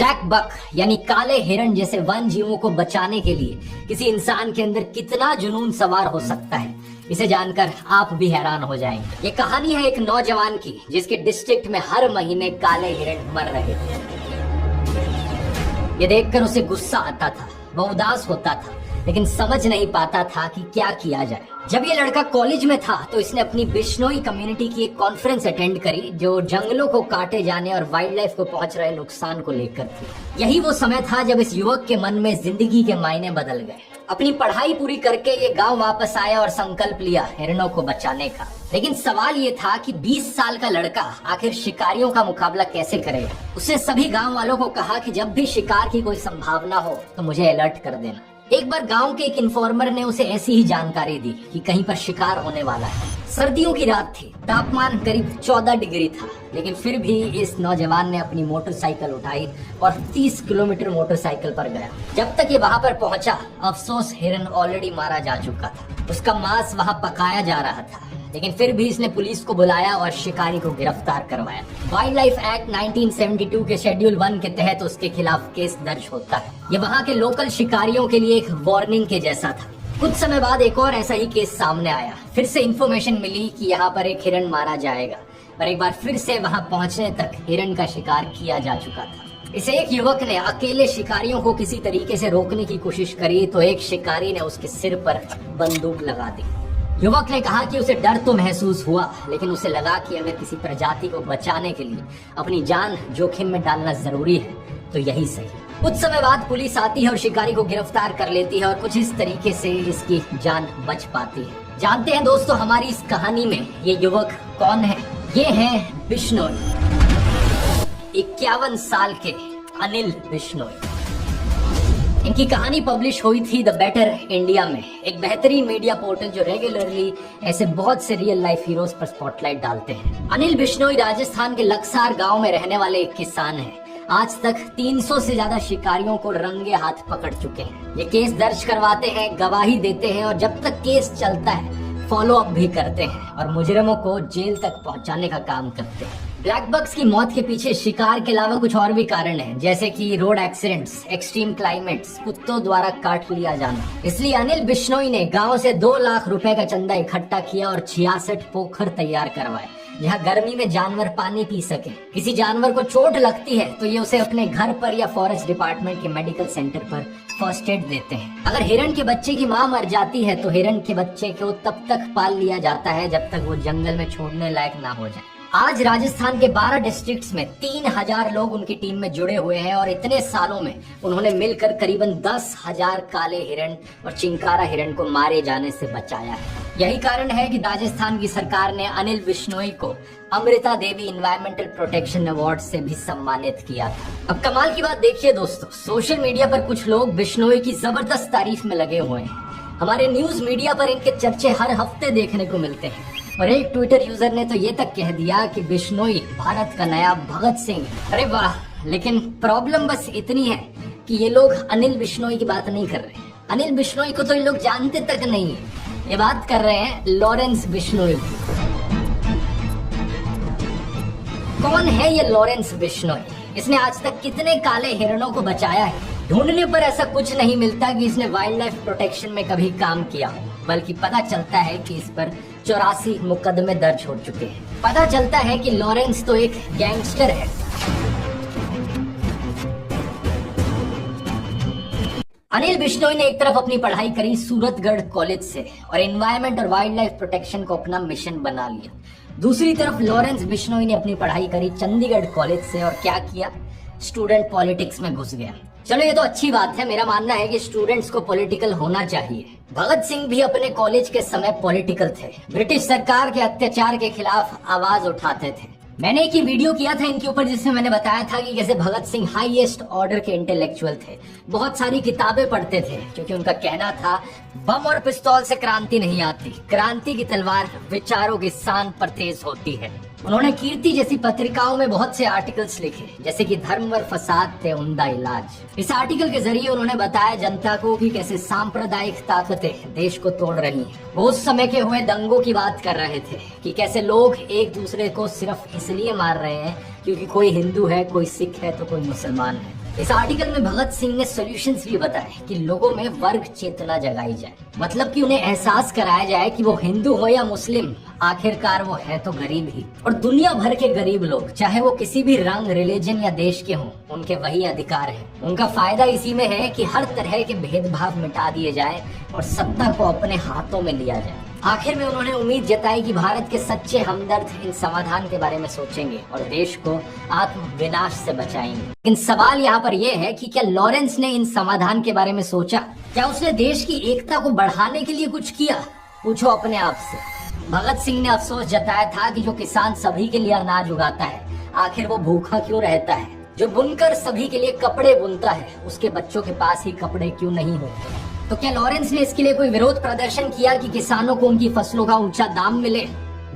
Black buck यानी काले हिरण जैसे वन जीवों को बचाने के लिए किसी इंसान के अंदर कितना जुनून सवार हो सकता है, इसे जानकर आप भी हैरान हो जाएंगे। ये कहानी है एक नौजवान की जिसके डिस्ट्रिक्ट में हर महीने काले हिरण मर रहे थे। ये देखकर उसे गुस्सा आता था, वो उदास होता था, लेकिन समझ नहीं पाता था कि क्या किया जाए। जब ये लड़का कॉलेज में था तो इसने अपनी बिश्नोई कम्युनिटी की एक कॉन्फ्रेंस अटेंड करी जो जंगलों को काटे जाने और वाइल्ड लाइफ को पहुंच रहे नुकसान को लेकर थी। यही वो समय था जब इस युवक के मन में जिंदगी के मायने बदल गए। अपनी पढ़ाई पूरी करके ये गांव वापस आया और संकल्प लिया हिरणों को बचाने का। लेकिन सवाल ये था कि 20 साल का लड़का आखिर शिकारियों का मुकाबला कैसे करेगा। उसने सभी गांव वालों को कहा कि जब भी शिकार की कोई संभावना हो तो मुझे अलर्ट कर देना। एक बार गांव के एक इन्फॉर्मर ने उसे ऐसी ही जानकारी दी कि कहीं पर शिकार होने वाला है। सर्दियों की रात थी, तापमान करीब 14 डिग्री था, लेकिन फिर भी इस नौजवान ने अपनी मोटरसाइकिल उठाई और 30 किलोमीटर मोटरसाइकिल पर गया। जब तक ये वहां पर पहुंचा, अफसोस हिरन ऑलरेडी मारा जा चुका था। उसका मांस वहां पकाया जा रहा था, लेकिन फिर भी इसने पुलिस को बुलाया और शिकारी को गिरफ्तार करवाया। वाइल्ड लाइफ एक्ट 1972 के शेड्यूल 1 के तहत उसके खिलाफ केस दर्ज होता है। ये वहाँ के लोकल शिकारियों के लिए एक वार्निंग के जैसा था। कुछ समय बाद एक और ऐसा ही केस सामने आया। फिर से इन्फॉर्मेशन मिली कि यहाँ पर एक हिरन मारा जाएगा, पर एक बार फिर से वहाँ पहुँचने तक हिरन का शिकार किया जा चुका था। इसे एक युवक ने अकेले शिकारियों को किसी तरीके से रोकने की कोशिश करी तो एक शिकारी ने उसके सिर पर बंदूक लगा दी। युवक ने कहा कि उसे डर तो महसूस हुआ, लेकिन उसे लगा कि अगर किसी प्रजाति को बचाने के लिए अपनी जान जोखिम में डालना जरूरी है तो यही सही। कुछ समय बाद पुलिस आती है और शिकारी को गिरफ्तार कर लेती है और कुछ इस तरीके से इसकी जान बच पाती है। जानते हैं दोस्तों, हमारी इस कहानी में ये युवक कौन है? ये है बिश्नोई, 51 साल के अनिल बिश्नोई। इनकी कहानी पब्लिश हुई थी द बेटर इंडिया में, एक बेहतरीन मीडिया पोर्टल जो रेगुलरली ऐसे बहुत से रियल लाइफ हीरोज पर स्पॉटलाइट डालते हैं। अनिल बिश्नोई राजस्थान के लक्सार गांव में रहने वाले एक किसान हैं। आज तक 300 से ज्यादा शिकारियों को रंगे हाथ पकड़ चुके हैं। ये केस दर्ज करवाते हैं, गवाही देते हैं और जब तक केस चलता है फॉलो अप भी करते हैं और मुजरिमों को जेल तक पहुंचाने का काम करते हैं। ब्लैक बक्स की मौत के पीछे शिकार के अलावा कुछ और भी कारण हैं, जैसे कि रोड एक्सीडेंट्स, एक्सट्रीम क्लाइमेट्स, कुत्तों द्वारा काट लिया जाना। इसलिए अनिल बिश्नोई ने गांव से 2 लाख रुपए का चंदा इकट्ठा किया और 66 पोखर तैयार करवाए जहां गर्मी में जानवर पानी पी सके। किसी जानवर को चोट लगती है तो ये उसे अपने घर पर या फॉरेस्ट डिपार्टमेंट के मेडिकल सेंटर पर फर्स्ट एड देते हैं। अगर हिरण के बच्चे की मां मर जाती है तो हिरण के बच्चे को तब तक पाल लिया जाता है जब तक वो जंगल में छोड़ने लायक ना हो जाए। आज राजस्थान के 12 डिस्ट्रिक्ट्स में 3000 लोग उनकी टीम में जुड़े हुए हैं और इतने सालों में उन्होंने मिलकर करीबन 10,000 काले हिरण और चिंकारा हिरण को मारे जाने से बचाया है। यही कारण है कि राजस्थान की सरकार ने अनिल बिश्नोई को Amrita Devi environmental protection award से भी सम्मानित किया था। अब कमाल की बात देखिए दोस्तों, सोशल मीडिया पर कुछ लोग बिश्नोई की जबरदस्त तारीफ में लगे हुए हैं। हमारे न्यूज मीडिया पर इनके चर्चे हर हफ्ते देखने को मिलते हैं और एक ट्विटर यूजर ने तो ये तक कह दिया कि बिश्नोई भारत का नया भगत सिंह। अरे वाह, लेकिन प्रॉब्लम बस इतनी है कि ये लोग अनिल बिश्नोई की बात नहीं कर रहे। अनिल बिश्नोई को तो ये लोग जानते तक नहीं है, ये बात कर रहे हैं लॉरेंस बिश्नोई। कौन है ये लॉरेंस बिश्नोई? इसने आज तक कितने काले हिरणों को बचाया है? ढूंढने पर ऐसा कुछ नहीं मिलता कि इसने वाइल्ड लाइफ प्रोटेक्शन में कभी काम किया, बल्कि पता चलता है कि इस पर 84 मुकदमे दर्ज हो चुके हैं। पता चलता है कि लॉरेंस तो एक गैंगस्टर है। अनिल बिश्नोई ने एक तरफ अपनी पढ़ाई करी सूरतगढ़ कॉलेज से और एनवायरमेंट और वाइल्ड लाइफ प्रोटेक्शन को अपना मिशन बना लिया। दूसरी तरफ लॉरेंस बिश्नोई ने अपनी पढ़ाई करी चंडीगढ़ कॉलेज से और क्या किया, स्टूडेंट पॉलिटिक्स में घुस गया। चलो ये तो अच्छी बात है, मेरा मानना है कि स्टूडेंट्स को पॉलिटिकल होना चाहिए। भगत सिंह भी अपने कॉलेज के समय पॉलिटिकल थे, ब्रिटिश सरकार के अत्याचार के खिलाफ आवाज उठाते थे। मैंने एक वीडियो किया था इनके ऊपर जिसमें मैंने बताया था कि कैसे भगत सिंह हाईएस्ट ऑर्डर के इंटेलेक्चुअल थे, बहुत सारी किताबें पढ़ते थे, क्योंकि उनका कहना था बम और पिस्तौल से क्रांति नहीं आती, क्रांति की तलवार विचारों की शान पर तेज होती है। उन्होंने कीर्ति जैसी पत्रिकाओं में बहुत से आर्टिकल्स लिखे, जैसे कि धर्म व फसाद थे उम्दा इलाज। इस आर्टिकल के जरिए उन्होंने बताया जनता को कि कैसे सांप्रदायिक ताकतें देश को तोड़ रही हैं। वो उस समय के हुए दंगों की बात कर रहे थे कि कैसे लोग एक दूसरे को सिर्फ इसलिए मार रहे हैं क्योंकि कोई हिंदू है, कोई सिख है तो कोई मुसलमान है। इस आर्टिकल में भगत सिंह ने सॉल्यूशंस भी बताए कि लोगों में वर्ग चेतना जगाई जाए, मतलब कि उन्हें एहसास कराया जाए कि वो हिंदू हो या मुस्लिम, आखिरकार वो है तो गरीब ही। और दुनिया भर के गरीब लोग, चाहे वो किसी भी रंग, रिलीजन या देश के हों, उनके वही अधिकार हैं। उनका फायदा इसी में है कि हर तरह के भेदभाव मिटा दिए जाए और सत्ता को अपने हाथों में लिया जाए। आखिर में उन्होंने उम्मीद जताई कि भारत के सच्चे हमदर्द इन समाधान के बारे में सोचेंगे और देश को आत्म विनाश से बचाएंगे। लेकिन सवाल यहाँ पर यह है कि क्या लॉरेंस ने इन समाधान के बारे में सोचा? क्या उसने देश की एकता को बढ़ाने के लिए कुछ किया? पूछो अपने आप से। भगत सिंह ने अफसोस जताया था कि जो किसान सभी के लिए अनाज उगाता है, आखिर वो भूखा क्यों रहता है? जो बुनकर सभी के लिए कपड़े बुनता है, उसके बच्चों के पास ही कपड़े क्यों नहीं होते? तो क्या लॉरेंस ने इसके लिए कोई विरोध प्रदर्शन किया कि किसानों को उनकी फसलों का ऊंचा दाम मिले?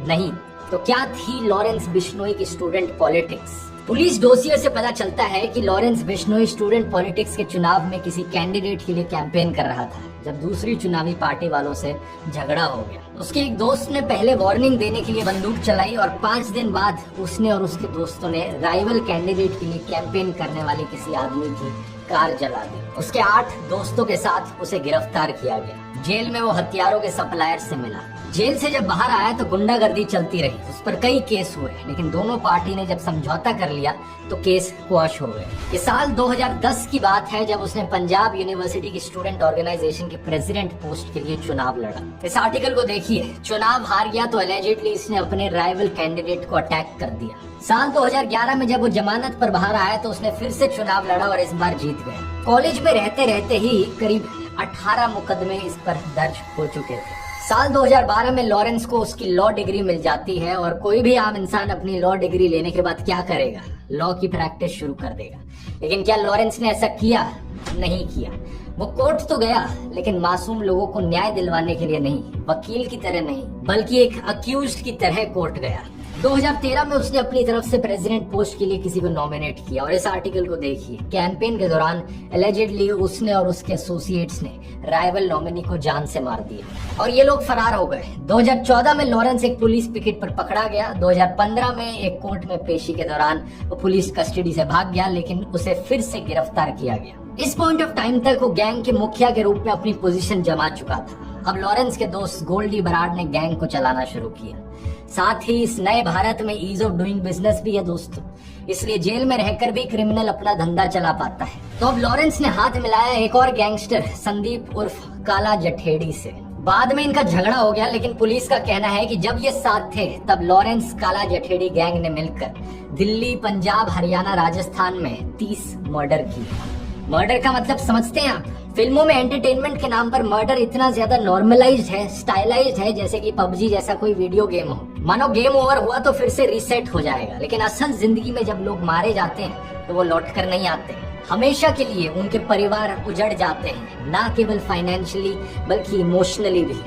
नहीं। तो क्या थी लॉरेंस बिश्नोई की स्टूडेंट पॉलिटिक्स? पुलिस डोसियर से पता चलता है कि लॉरेंस बिश्नोई स्टूडेंट पॉलिटिक्स के चुनाव में किसी कैंडिडेट के लिए कैंपेन कर रहा था जब दूसरी चुनावी पार्टी वालों से झगड़ा हो गया। उसके एक दोस्त ने पहले वार्निंग देने के लिए बंदूक चलाई और 5 दिन बाद उसने और उसके दोस्तों ने राइवल कैंडिडेट के लिए कैंपेन करने वाले किसी आदमी की कार जला दी। उसके 8 दोस्तों के साथ उसे गिरफ्तार किया गया। जेल में वो हथियारों के सप्लायर से मिला। जेल से जब बाहर आया तो गुंडागर्दी चलती रही, उस पर कई केस हुए, लेकिन दोनों पार्टी ने जब समझौता कर लिया तो केस क्वाश हो गए। ये साल 2010 की बात है जब उसने पंजाब यूनिवर्सिटी की स्टूडेंट ऑर्गेनाइजेशन के प्रेसिडेंट पोस्ट के लिए चुनाव लड़ा। इस आर्टिकल को देखिए। चुनाव हार गया तो एलिजिडली इसने अपने राइवल कैंडिडेट को अटैक कर दिया। साल 2011 में जब वो जमानत पर बाहर आया तो उसने फिर से चुनाव लड़ा और इस बार जीत गया। कॉलेज में रहते रहते ही करीब 18 मुकदमे इस पर दर्ज हो चुके थे। साल 2012 में लॉरेंस को उसकी लॉ डिग्री मिल जाती है और कोई भी आम इंसान अपनी लॉ डिग्री लेने के बाद क्या करेगा? लॉ की प्रैक्टिस शुरू कर देगा। लेकिन क्या लॉरेंस ने ऐसा किया? नहीं किया। वो कोर्ट तो गया, लेकिन मासूम लोगों को न्याय दिलवाने के लिए नहीं, वकील की तरह नहीं, बल्कि एक अक्यूज्ड की तरह कोर्ट गया। 2013 में उसने अपनी तरफ से प्रेसिडेंट पोस्ट के लिए किसी को नॉमिनेट किया और इस आर्टिकल को देखिए। कैंपेन के दौरान एलिजिडली उसने और उसके एसोसिएट्स ने राइवल नॉमिनी को जान से मार दिया और ये लोग फरार हो गए। 2014 में लॉरेंस एक पुलिस पिकेट पर पकड़ा गया। 2015 में एक कोर्ट में पेशी के दौरान वो पुलिस कस्टडी से भाग गया, लेकिन उसे फिर से गिरफ्तार किया गया। इस पॉइंट ऑफ टाइम तक वो गैंग के मुखिया के रूप में अपनी पोजीशन जमा चुका था। अब लॉरेंस के दोस्त गोल्डी बराड ने गैंग को चलाना शुरू किया। साथ ही इस नए भारत में ईज ऑफ डूइंग बिजनेस भी है दोस्तों, इसलिए जेल में रहकर भी क्रिमिनल अपना धंधा चला पाता है। तो अब लॉरेंस ने हाथ मिलाया एक और गैंगस्टर संदीप उर्फ काला जठेड़ी से। बाद में इनका झगड़ा हो गया, लेकिन पुलिस का कहना है कि जब ये साथ थे तब लॉरेंस काला जठेड़ी गैंग ने मिलकर दिल्ली, पंजाब, हरियाणा, राजस्थान में 30 मर्डर किए। मर्डर का मतलब समझते हैं आप? फिल्मों में एंटरटेनमेंट के नाम पर मर्डर इतना ज्यादा नॉर्मलाइज्ड है, स्टाइलाइज्ड है, जैसे कि पबजी जैसा कोई वीडियो गेम हो। मानो गेम ओवर हुआ तो फिर से रीसेट हो जाएगा, लेकिन असल जिंदगी में जब लोग मारे जाते हैं तो वो लौट कर नहीं आते। हमेशा के लिए उनके परिवार उजड़ जाते हैं, ना केवल फाइनेंशियली बल्कि इमोशनली भी।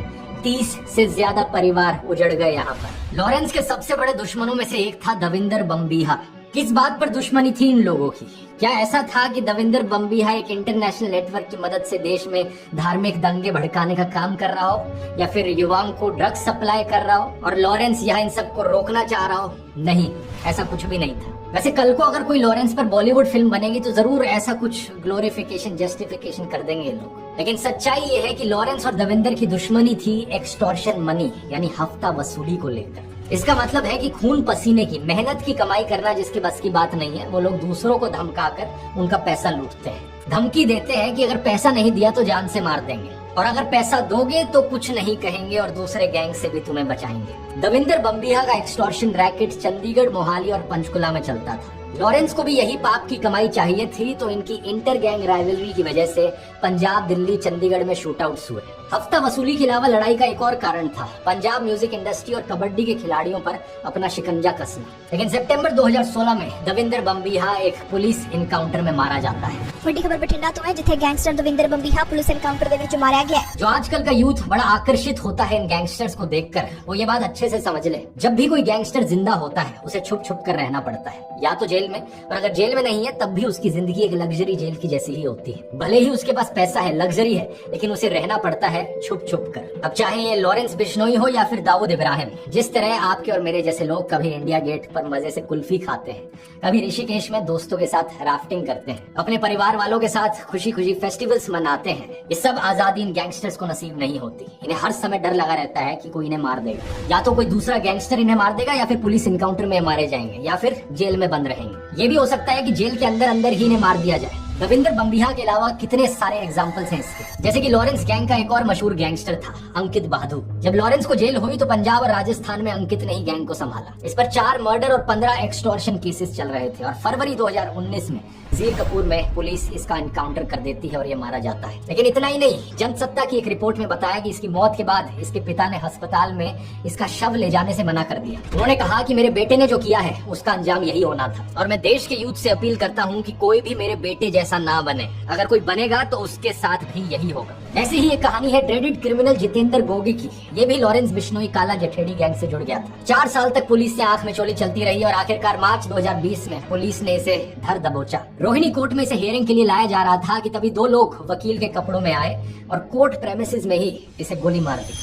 30 से ज्यादा परिवार उजड़ गए यहाँ पर। लॉरेंस के सबसे बड़े दुश्मनों में से एक था दविंदर बम्बीहा। किस बात पर दुश्मनी थी इन लोगों की? क्या ऐसा था कि दविंदर बम्बीहा एक इंटरनेशनल नेटवर्क की मदद से देश में धार्मिक दंगे भड़काने का काम कर रहा हो, या फिर युवाओं को ड्रग्स सप्लाई कर रहा हो और लॉरेंस यहाँ इन सबको रोकना चाह रहा हो? नहीं, ऐसा कुछ भी नहीं था। वैसे कल को अगर कोई लॉरेंस पर बॉलीवुड फिल्म बनेगी तो जरूर ऐसा कुछ ग्लोरिफिकेशन, जस्टिफिकेशन कर देंगे ये लोग। लेकिन सच्चाई ये है कि लॉरेंस और दविंदर की दुश्मनी थी एक्सटॉर्शन मनी, यानी हफ्ता वसूली को लेकर। इसका मतलब है कि खून पसीने की, मेहनत की कमाई करना जिसके बस की बात नहीं है, वो लोग दूसरों को धमकाकर उनका पैसा लूटते हैं। धमकी देते हैं कि अगर पैसा नहीं दिया तो जान से मार देंगे, और अगर पैसा दोगे तो कुछ नहीं कहेंगे और दूसरे गैंग से भी तुम्हें बचाएंगे। दविंदर बम्बीहा का एक्सटॉर्शन रैकेट चंडीगढ़, मोहाली और पंचकुला में चलता था। लॉरेंस को भी यही पाप की कमाई चाहिए थी, तो इनकी इंटर गैंग राइवलरी की वजह से पंजाब, दिल्ली, चंडीगढ़ में शूटआउट्स हुए। हफ्ता वसूली के अलावा लड़ाई का एक और कारण था पंजाब म्यूजिक इंडस्ट्री और कबड्डी के खिलाड़ियों पर अपना शिकंजा कसना। लेकिन सितंबर 2016 में दविंदर बम्बीहा एक पुलिस इनकाउंटर में मारा जाता है। ਵੱਡੀ खबर बठिंडा तो है जिथे gangster Davinder Bambiha police encounter ਦੇ ਵਿੱਚ मारा गया। जो आजकल का यूथ बड़ा आकर्षित होता है इन गैंगस्टर्स को देखकर, वो ये बात अच्छे से समझ ले, जब भी कोई गैंगस्टर जिंदा होता है उसे छुप छुप कर रहना पड़ता है, या तो जेल में, और अगर जेल में नहीं है तब भी उसकी जिंदगी एक लग्जरी जेल की जैसी ही होती है। भले ही उसके पास पैसा है, लग्जरी है, लेकिन उसे रहना पड़ता है है छुप छुप कर। अब चाहे ये लॉरेंस बिश्नोई हो या फिर दाऊद इब्राहिम, जिस तरह आपके और मेरे जैसे लोग कभी इंडिया गेट पर मजे से कुल्फी खाते हैं, कभी ऋषिकेश में दोस्तों के साथ राफ्टिंग करते हैं, अपने परिवार वालों के साथ खुशी खुशी फेस्टिवल्स मनाते हैं, ये सब आजादी इन गैंगस्टर्स को नसीब नहीं होती। इन्हें हर समय डर लगा रहता है कि कोई इन्हें मार देगा, या तो कोई दूसरा गैंगस्टर इन्हें मार देगा, या फिर पुलिस इनकाउंटर में मारे जाएंगे, या फिर जेल में बंद रहेंगे। ये भी हो सकता है कि जेल के अंदर अंदर ही इन्हें मार दिया जाए। रविंदर बम्बिहा के अलावा कितने सारे एग्जाम्पल्स हैं इसके, जैसे कि लॉरेंस गैंग का एक और मशहूर गैंगस्टर था अंकित बहादुर। जब लॉरेंस को जेल हुई तो पंजाब और राजस्थान में अंकित ने ही गैंग को संभाला। इस पर 4 मर्डर और 15 एक्सटॉर्शन केसेस चल रहे थे और फरवरी 2019 में जीर कपूर में पुलिस इसका एनकाउंटर कर देती है और ये मारा जाता है। लेकिन इतना ही नहीं, जनसत्ता की एक रिपोर्ट में बताया कि इसकी मौत के बाद इसके पिता ने अस्पताल में इसका शव ले जाने से मना कर दिया। उन्होंने कहा कि मेरे बेटे ने जो किया है उसका अंजाम यही होना था और मैं देश के यूथ से अपील करता हूँ कि कोई भी मेरे बेटे जैसा ना बने, अगर कोई बनेगा तो उसके साथ भी यही होगा। ऐसी ही एक कहानी है ड्रेडेड क्रिमिनल जितेंद्र गोगी की। ये भी लॉरेंस बिश्नोई काला जठेड़ी गैंग से जुड़ गया था। 4 साल तक पुलिस से आंख में चोली चलती रही और आखिरकार मार्च 2020 में पुलिस ने इसे धर दबोचा। रोहिणी कोर्ट में इसे हियरिंग के लिए लाया जा रहा था कि तभी 2 लोग वकील के कपड़ों में आए और कोर्ट प्रेमिसेस में ही इसे गोली मार दी।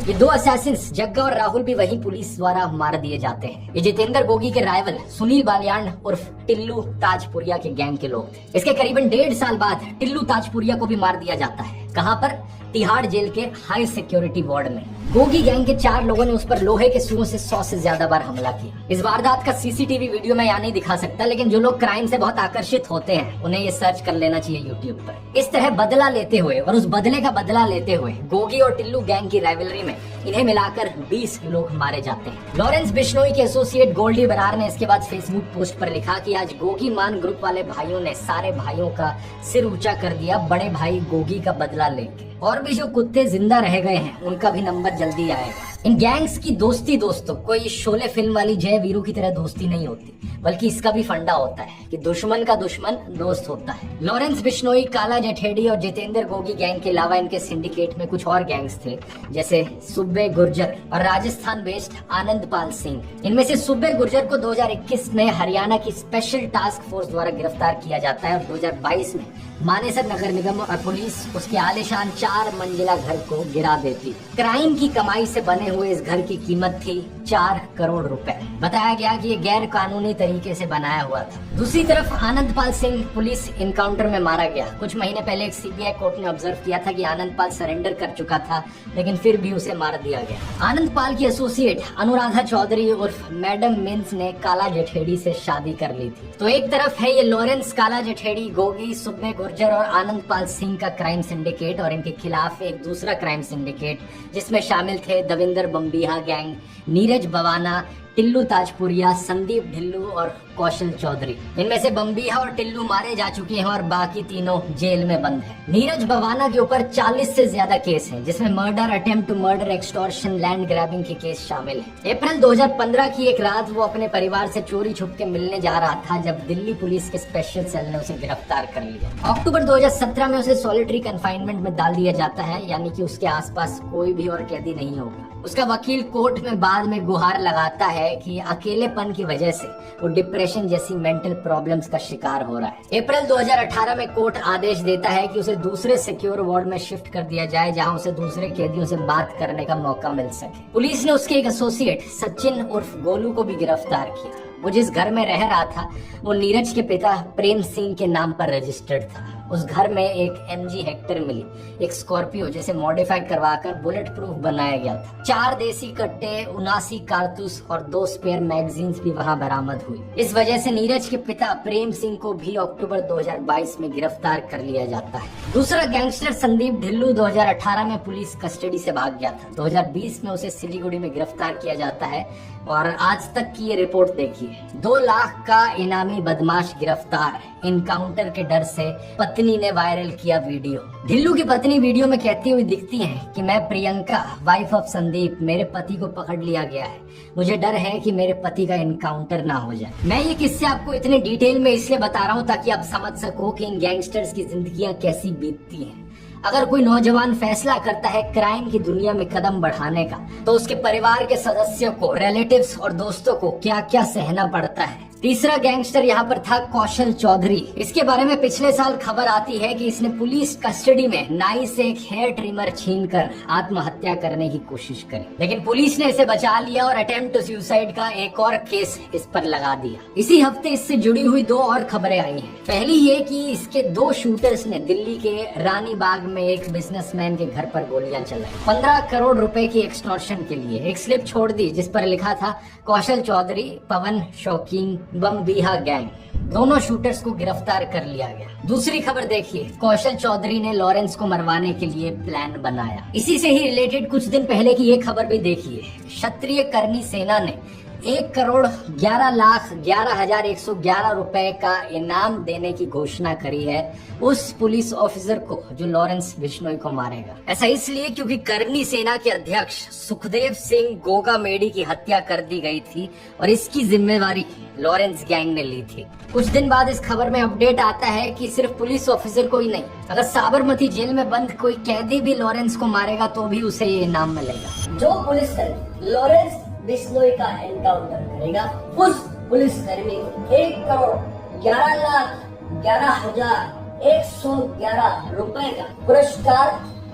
ये 2 असैसिन्स जग्गा और राहुल भी वही पुलिस द्वारा मार दिए जाते हैं। ये जितेंद्र गोगी के राइवल सुनील बालियान उर्फ टिल्लू ताजपुरिया के गैंग के लोग थे। इसके करीबन 1.5 साल बाद टिल्लू ताजपुरिया को भी मार दिया जाता है। कहां पर? तिहाड़ जेल के हाई सिक्योरिटी वार्ड में। गोगी गैंग के 4 लोगों ने उस पर लोहे के सुरों से 100 से ज्यादा बार हमला किया। इस वारदात का सीसीटीवी वीडियो मैं यहाँ नहीं दिखा सकता, लेकिन जो लोग क्राइम से बहुत आकर्षित होते हैं उन्हें ये सर्च कर लेना चाहिए यूट्यूब पर। इस तरह बदला लेते हुए और उस बदले का बदला लेते हुए गोगी और टिल्लू गैंग की राइवलरी में इन्हें मिलाकर 20 लोग मारे जाते हैं। लॉरेंस बिश्नोई के एसोसिएट गोल्डी बरार ने इसके बाद फेसबुक पोस्ट पर लिखा कि आज गोगी मान ग्रुप वाले भाइयों ने सारे भाइयों का सिर ऊंचा कर दिया बड़े भाई गोगी का बदला लेके। और भी जो कुत्ते जिंदा रह गए हैं उनका भी नंबर जल्दी आएगा। इन गैंग्स की दोस्ती दोस्तों कोई शोले फिल्म वाली जय वीरू की तरह दोस्ती नहीं होती, बल्कि इसका भी फंडा होता है कि दुश्मन का दुश्मन दोस्त होता है। लॉरेंस बिश्नोई, काला जठेड़ी और जितेंद्र गोगी गैंग के अलावा इनके सिंडिकेट में कुछ और गैंग्स थे, जैसे सुब्बे गुर्जर और राजस्थान बेस्ड आनंदपाल सिंह। इनमें से सुब्बे गुर्जर को 2021 में हरियाणा की स्पेशल टास्क फोर्स द्वारा गिरफ्तार किया जाता है और 2022 में मानेसर नगर निगम और पुलिस उसके आलीशान 4 मंजिला घर को गिरा देती। क्राइम की कमाई से बने हुए इस घर की कीमत थी 4 करोड़ रुपए। बताया गया कि ये गैर कानूनी तरीके से बनाया हुआ था। दूसरी तरफ आनंदपाल सिंह पुलिस इनकाउंटर में मारा गया। कुछ महीने पहले एक सीबीआई कोर्ट ने ऑब्जर्व किया था कि आनंदपाल सरेंडर कर चुका था, लेकिन फिर भी उसे मार दिया गया। आनंदपाल की एसोसिएट अनुराधा चौधरी उर्फ मैडम मिन्स ने काला जठेड़ी से शादी कर ली थी। तो एक तरफ है ये लॉरेंस काला जठेड़ी, गोगी, सुब्बे गुर्जर और आनंदपाल सिंह का क्राइम सिंडिकेट, और इनके खिलाफ एक दूसरा क्राइम सिंडिकेट जिसमें शामिल थे दविंदर बम्बिहा गैंग, नीरज बवाना, टिल्लू ताजपुरिया, संदीप ढिल्लू और कौशल चौधरी। इनमें से बम्बिहा और टिल्लू मारे जा चुके हैं और बाकी तीनों जेल में बंद हैं। नीरज बवाना के ऊपर 40 से ज्यादा केस हैं, जिसमें murder, attempt to murder, extortion, land grabbing के केस शामिल हैं। अप्रैल 2015 की एक रात वो अपने परिवार से चोरी छुप के मिलने जा रहा था जब दिल्ली पुलिस के स्पेशल सेल ने उसे गिरफ्तार कर लिया। अक्टूबर 2017 में उसे सॉलिटरी कन्फाइनमेंट में डाल दिया जाता है, यानी कि उसके आसपास कोई भी और कैदी नहीं होगा। उसका वकील कोर्ट में बाद में गुहार लगाता है कि अकेलेपन की वजह से वो डिप्रेशन जैसी मेंटल प्रॉब्लम्स का शिकार हो रहा है। अप्रैल 2018 में कोर्ट आदेश देता है कि उसे दूसरे सिक्योर वार्ड में शिफ्ट कर दिया जाए, जहां उसे दूसरे कैदियों से बात करने का मौका मिल सके। पुलिस ने उसके एक एसोसिएट सचिन उर्फ गोलू को भी गिरफ्तार किया। वो जिस घर में रह रहा था वो नीरज के पिता प्रेम सिंह के नाम पर रजिस्टर्ड था। उस घर में एक MG हेक्टर मिली, एक स्कॉर्पियो जैसे मॉडिफाई करवाकर बुलेट प्रूफ बनाया गया था। 4 देसी कट्टे, 79 कारतूस और 2 स्पेयर मैगजीन्स भी वहां बरामद हुई। इस वजह से नीरज के पिता प्रेम सिंह को भी अक्टूबर 2022 में गिरफ्तार कर लिया जाता है। दूसरा गैंगस्टर संदीप ढिल्लू 2018 में पुलिस कस्टडी से भाग गया था। 2020 में उसे सिलीगुड़ी में गिरफ्तार किया जाता है और आज तक की ये रिपोर्ट देखिए। 2 लाख का इनामी बदमाश गिरफ्तार, इनकाउंटर के डर से पत्नी ने वायरल किया वीडियो। ढिल्लू की पत्नी वीडियो में कहती हुई दिखती है कि मैं प्रियंका, वाइफ ऑफ संदीप, मेरे पति को पकड़ लिया गया है। मुझे डर है कि मेरे पति का इनकाउंटर ना हो जाए। मैं ये किस्से आपको इतने डिटेल में इसलिए बता रहा हूँ ताकि आप समझ सको कि इन गैंगस्टर्स की जिंदगियां कैसी बीतती हैं। अगर कोई नौजवान फैसला करता है क्राइम की दुनिया में कदम बढ़ाने का, तो उसके परिवार के सदस्यों को, रिलेटिव्स और दोस्तों को क्या क्या सहना पड़ता है। तीसरा गैंगस्टर यहाँ पर था कौशल चौधरी। इसके बारे में पिछले साल खबर आती है कि इसने पुलिस कस्टडी में नाई से एक हेयर ट्रिमर छीनकर आत्महत्या करने की कोशिश करी, लेकिन पुलिस ने इसे बचा लिया और अटेम्प्ट टू सुसाइड का एक और केस इस पर लगा दिया। इसी हफ्ते इससे जुड़ी हुई 2 और खबरें आई हैं। पहली ये कि इसके 2 शूटर्स ने दिल्ली के रानी बाग में एक बिजनेसमैन के घर पर गोलियां चलाई। 15 करोड़ रुपए की एक्सटॉर्शन के लिए एक स्लिप छोड़ दी जिस पर लिखा था कौशल चौधरी, पवन शौकीन, बमबीहा गैंग। दोनों शूटर्स को गिरफ्तार कर लिया गया। दूसरी खबर देखिए, कौशल चौधरी ने लॉरेंस को मरवाने के लिए प्लान बनाया। इसी से ही रिलेटेड कुछ दिन पहले की ये खबर भी देखिए। क्षत्रिय करनी सेना ने 1,11,11,111 रुपए का इनाम देने की घोषणा करी है उस पुलिस ऑफिसर को जो लॉरेंस बिश्नोई को मारेगा। ऐसा इसलिए क्योंकि करनी सेना के अध्यक्ष सुखदेव सिंह गोगामेडी की हत्या कर दी गई थी और इसकी जिम्मेवारी लॉरेंस गैंग ने ली थी। कुछ दिन बाद इस खबर में अपडेट आता है कि सिर्फ पुलिस ऑफिसर को ही नहीं, अगर साबरमती जेल में बंद कोई कैदी भी लॉरेंस को मारेगा तो भी उसे ये इनाम मिलेगा। जो पुलिसकर्मी लॉरेंस बिश्नोई का एनकाउंटर करेगा उस पुलिसकर्मी को 1,11,11,111 रुपए का पुरस्कार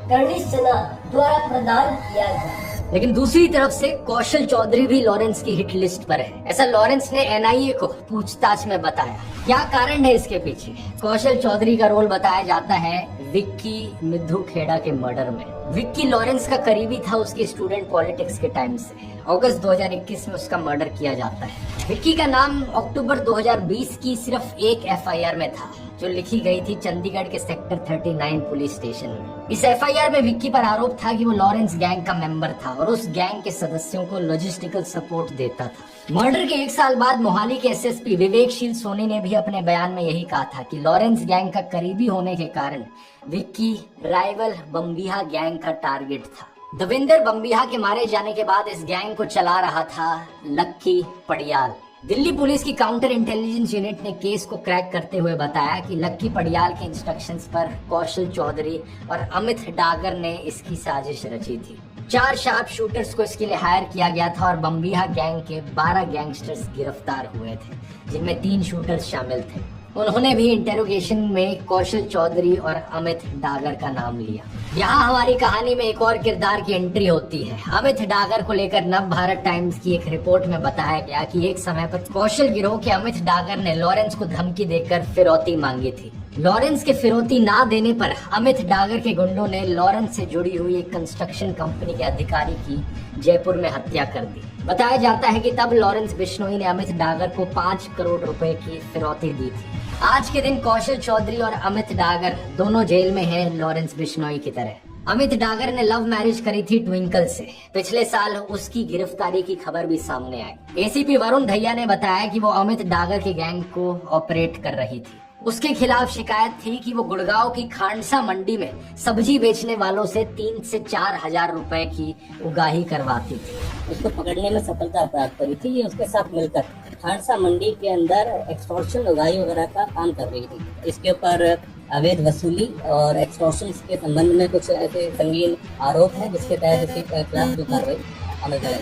करनी सेना द्वारा प्रदान किया जाए। लेकिन दूसरी तरफ से कौशल चौधरी भी लॉरेंस की हिट लिस्ट पर है। ऐसा लॉरेंस ने एनआईए को पूछताछ में बताया। क्या कारण है इसके पीछे? कौशल चौधरी का रोल बताया जाता है विक्की मिद्धू खेड़ा के मर्डर में। विक्की लॉरेंस का करीबी था उसके स्टूडेंट पॉलिटिक्स के टाइम से। अगस्त 2021 में उसका मर्डर किया जाता है। विक्की का नाम अक्टूबर 2020 की सिर्फ एक एफआईआर में था जो लिखी गई थी चंडीगढ़ के सेक्टर 39 पुलिस स्टेशन में। इस एफआईआर में विक्की पर आरोप था कि वो लॉरेंस गैंग का मेंबर था और उस गैंग के सदस्यों को लॉजिस्टिकल सपोर्ट देता था। मर्डर के 1 साल बाद मोहाली के एसएसपी विवेकशील सोनी ने भी अपने बयान में यही कहा था कि लॉरेंस गैंग का करीबी होने के कारण विक्की राइवल बमबीहा गैंग का टारगेट था। दविंदर बमबीहा के मारे जाने के बाद इस गैंग को चला रहा था लक्की पडियाल। दिल्ली पुलिस की काउंटर इंटेलिजेंस यूनिट ने केस को क्रैक करते हुए बताया कि लक्की पडियाल के इंस्ट्रक्शंस पर कौशल चौधरी और अमित डागर ने इसकी साजिश रची थी। 4 शार्प शूटर्स को इसके लिए हायर किया गया था और बमबीहा गैंग के 12 गैंगस्टर्स गिरफ्तार हुए थे जिनमें 3 शूटर्स शामिल थे। उन्होंने भी इंटेरोगेशन में कौशल चौधरी और अमित डागर का नाम लिया। यहाँ हमारी कहानी में एक और किरदार की एंट्री होती है। अमित डागर को लेकर नव भारत टाइम्स की एक रिपोर्ट में बताया गया कि एक समय पर कौशल गिरोह के अमित डागर ने लॉरेंस को धमकी देकर फिरौती मांगी थी। लॉरेंस के फिरौती ना देने पर अमित डागर के गुंडों ने लॉरेंस से जुड़ी हुई एक कंस्ट्रक्शन कंपनी के अधिकारी की जयपुर में हत्या कर दी। बताया जाता है कि तब लॉरेंस बिश्नोई ने अमित डागर को 5 करोड़ रुपए की फिरौती दी थी। आज के दिन कौशल चौधरी और अमित डागर दोनों जेल में हैं लॉरेंस बिश्नोई की तरह। अमित डागर ने लव मैरिज करी थी ट्विंकल से। पिछले साल उसकी गिरफ्तारी की खबर भी सामने आई। एसीपी वरुण धैया ने बताया कि वो अमित डागर के गैंग को ऑपरेट कर रही थी। उसके खिलाफ शिकायत थी कि वो गुड़गांव की खांडसा मंडी में सब्जी बेचने वालों से 3 से 4 हजार रुपए की उगाही करवाती थी। उसको पकड़ने में सफलता प्राप्त करी थी। ये उसके साथ मिलकर खांडसा मंडी के अंदर एक्सटॉर्शन उगाही वगैरह का काम कर रही थी। इसके ऊपर अवैध वसूली और एक्सटॉर्शन के संबंध में कुछ ऐसे संगीन आरोप है जिसके तहत इसके खिलाफ जो कार्रवाई अमल कराई।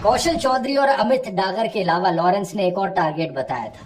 कौशल चौधरी और अमित डागर के अलावा लॉरेंस ने एक और टारगेट बताया था,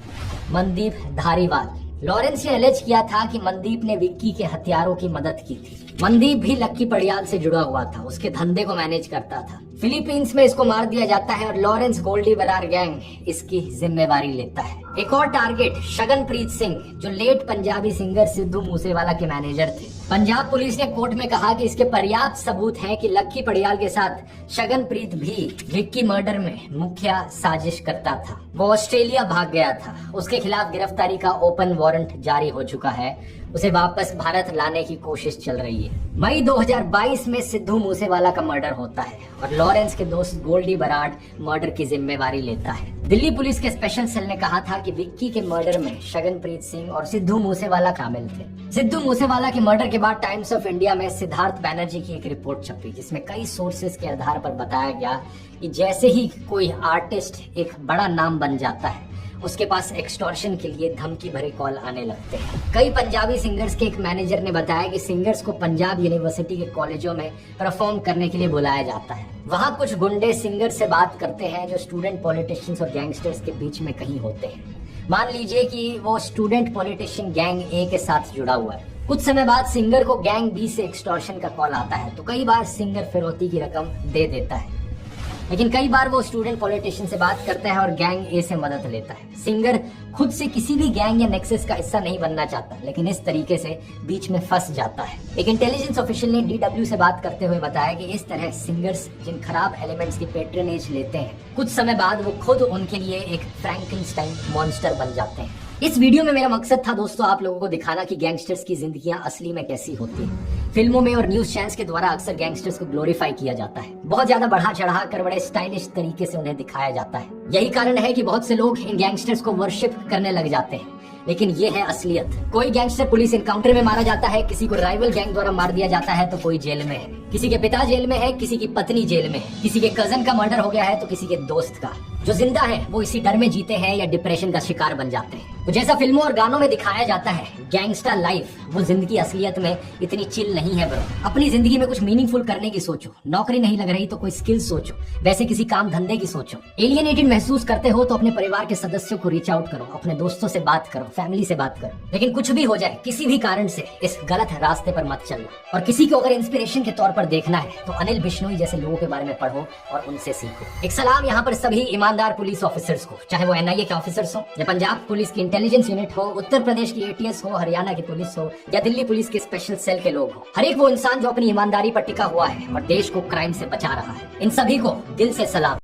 मनदीप धारीवाल। लॉरेंस ने एलेज किया था कि मनदीप ने विक्की के हथियारों की मदद की थी। मनदीप भी लक्की पडियाल से जुड़ा हुआ था, उसके धंधे को मैनेज करता था। फिलीपींस में इसको मार दिया जाता है और लॉरेंस गोल्डी बरार गैंग इसकी जिम्मेवारी लेता है। एक और टारगेट शगनप्रीत सिंह जो लेट पंजाबी सिंगर सिद्धू मूसेवाला के मैनेजर थे। पंजाब पुलिस ने कोर्ट में कहा कि इसके पर्याप्त सबूत हैं कि लक्की पडियाल के साथ शगनप्रीत भी विक्की मर्डर में मुख्य साजिश करता था। वो ऑस्ट्रेलिया भाग गया था। उसके खिलाफ गिरफ्तारी का ओपन वारंट जारी हो चुका है। उसे वापस भारत लाने की कोशिश चल रही है। मई 2022 में सिद्धू मूसेवाला का मर्डर होता है और लॉरेंस के दोस्त गोल्डी बराड मर्डर की जिम्मेवारी लेता है। दिल्ली पुलिस के स्पेशल सेल ने कहा था कि विक्की के मर्डर में शगनप्रीत सिंह और सिद्धू मूसेवाला शामिल थे। सिद्धू मूसेवाला के मर्डर के बाद टाइम्स ऑफ इंडिया में सिद्धार्थ बैनर्जी की एक रिपोर्ट छपी जिसमें कई सोर्सेज के आधार पर बताया गया कि जैसे ही कोई आर्टिस्ट एक बड़ा नाम बन जाता है उसके पास एक्सटॉर्शन के लिए धमकी भरे कॉल आने लगते हैं। कई पंजाबी सिंगर्स के एक मैनेजर ने बताया कि सिंगर्स को पंजाब यूनिवर्सिटी के कॉलेजों में परफॉर्म करने के लिए बुलाया जाता है। वहाँ कुछ गुंडे सिंगर से बात करते हैं जो स्टूडेंट पॉलिटिशियंस और गैंगस्टर्स के बीच में कहीं होते हैं। मान लीजिए कि वो स्टूडेंट पॉलिटिशियन गैंग ए के साथ जुड़ा हुआ है। कुछ समय बाद सिंगर को गैंग बी से एक्सटॉर्शन का कॉल आता है, तो कई बार सिंगर फिरौती की रकम दे देता है, लेकिन कई बार वो स्टूडेंट पॉलिटिशियन से बात करता है और गैंग ए से मदद लेता है। सिंगर खुद से किसी भी गैंग या नेक्सस का हिस्सा नहीं बनना चाहता, लेकिन इस तरीके से बीच में फंस जाता है। एक इंटेलिजेंस ऑफिशियल ने DW से बात करते हुए बताया कि इस तरह सिंगर्स जिन खराब एलिमेंट्स की पेट्रनेज लेते हैं, कुछ समय बाद वो खुद उनके लिए एक फ्रैंकेनस्टाइन मॉन्स्टर बन जाते हैं। इस वीडियो में मेरा मकसद था दोस्तों आप लोगों को दिखाना कि गैंगस्टर्स की जिंदगियां असली में कैसी होती हैं। फिल्मों में और न्यूज चैनल्स के द्वारा अक्सर गैंगस्टर्स को ग्लोरीफाई किया जाता है, बहुत ज्यादा बढ़ा चढ़ा कर बड़े स्टाइलिश तरीके से उन्हें दिखाया जाता है। यही कारण है कि बहुत से लोग इन गैंगस्टर्स को वर्शिप करने लग जाते हैं, लेकिन ये है असलियत। कोई गैंगस्टर पुलिस एनकाउंटर में मारा जाता है, किसी को राइवल गैंग द्वारा मार दिया जाता है तो कोई जेल में है, किसी के पिता जेल में है, किसी की पत्नी जेल में है, किसी के कजन का मर्डर हो गया है तो किसी के दोस्त का। जो जिंदा है वो इसी डर में जीते हैं या डिप्रेशन का शिकार बन जाते हैं। तो जैसा फिल्मों और गानों में दिखाया जाता है, गैंगस्टर लाइफ वो जिंदगी असलियत में इतनी चिल नहीं है ब्रो। अपनी जिंदगी में कुछ मीनिंगफुल करने की सोचो। नौकरी नहीं लग रही तो कोई स्किल सोचो, वैसे किसी काम धंधे की सोचो। एलियनेटेड महसूस करते हो तो अपने परिवार के सदस्यों को रीच आउट करो, अपने दोस्तों से बात करो, फैमिली से बात करो। लेकिन कुछ भी हो जाए, किसी भी कारण से इस गलत रास्ते पर मत चलना। और किसी को अगर इंस्पिरेशन के तौर पर देखना है तो अनिल बिश्नोई जैसे लोगों के बारे में पढ़ो और उनसे सीखो। एक सलाम यहाँ पर सभी ईमानदार पुलिस ऑफिसर्स को, चाहे वो NIA के ऑफिसर्स हो या पंजाब पुलिस की इंटेलिजेंस यूनिट हो, उत्तर प्रदेश की ATS हो, हरियाणा की पुलिस हो या दिल्ली पुलिस के स्पेशल सेल के लोग हो। हर एक वो इंसान जो अपनी ईमानदारी पर टिका हुआ है और देश को क्राइम से बचा रहा है, इन सभी को दिल से सलाम।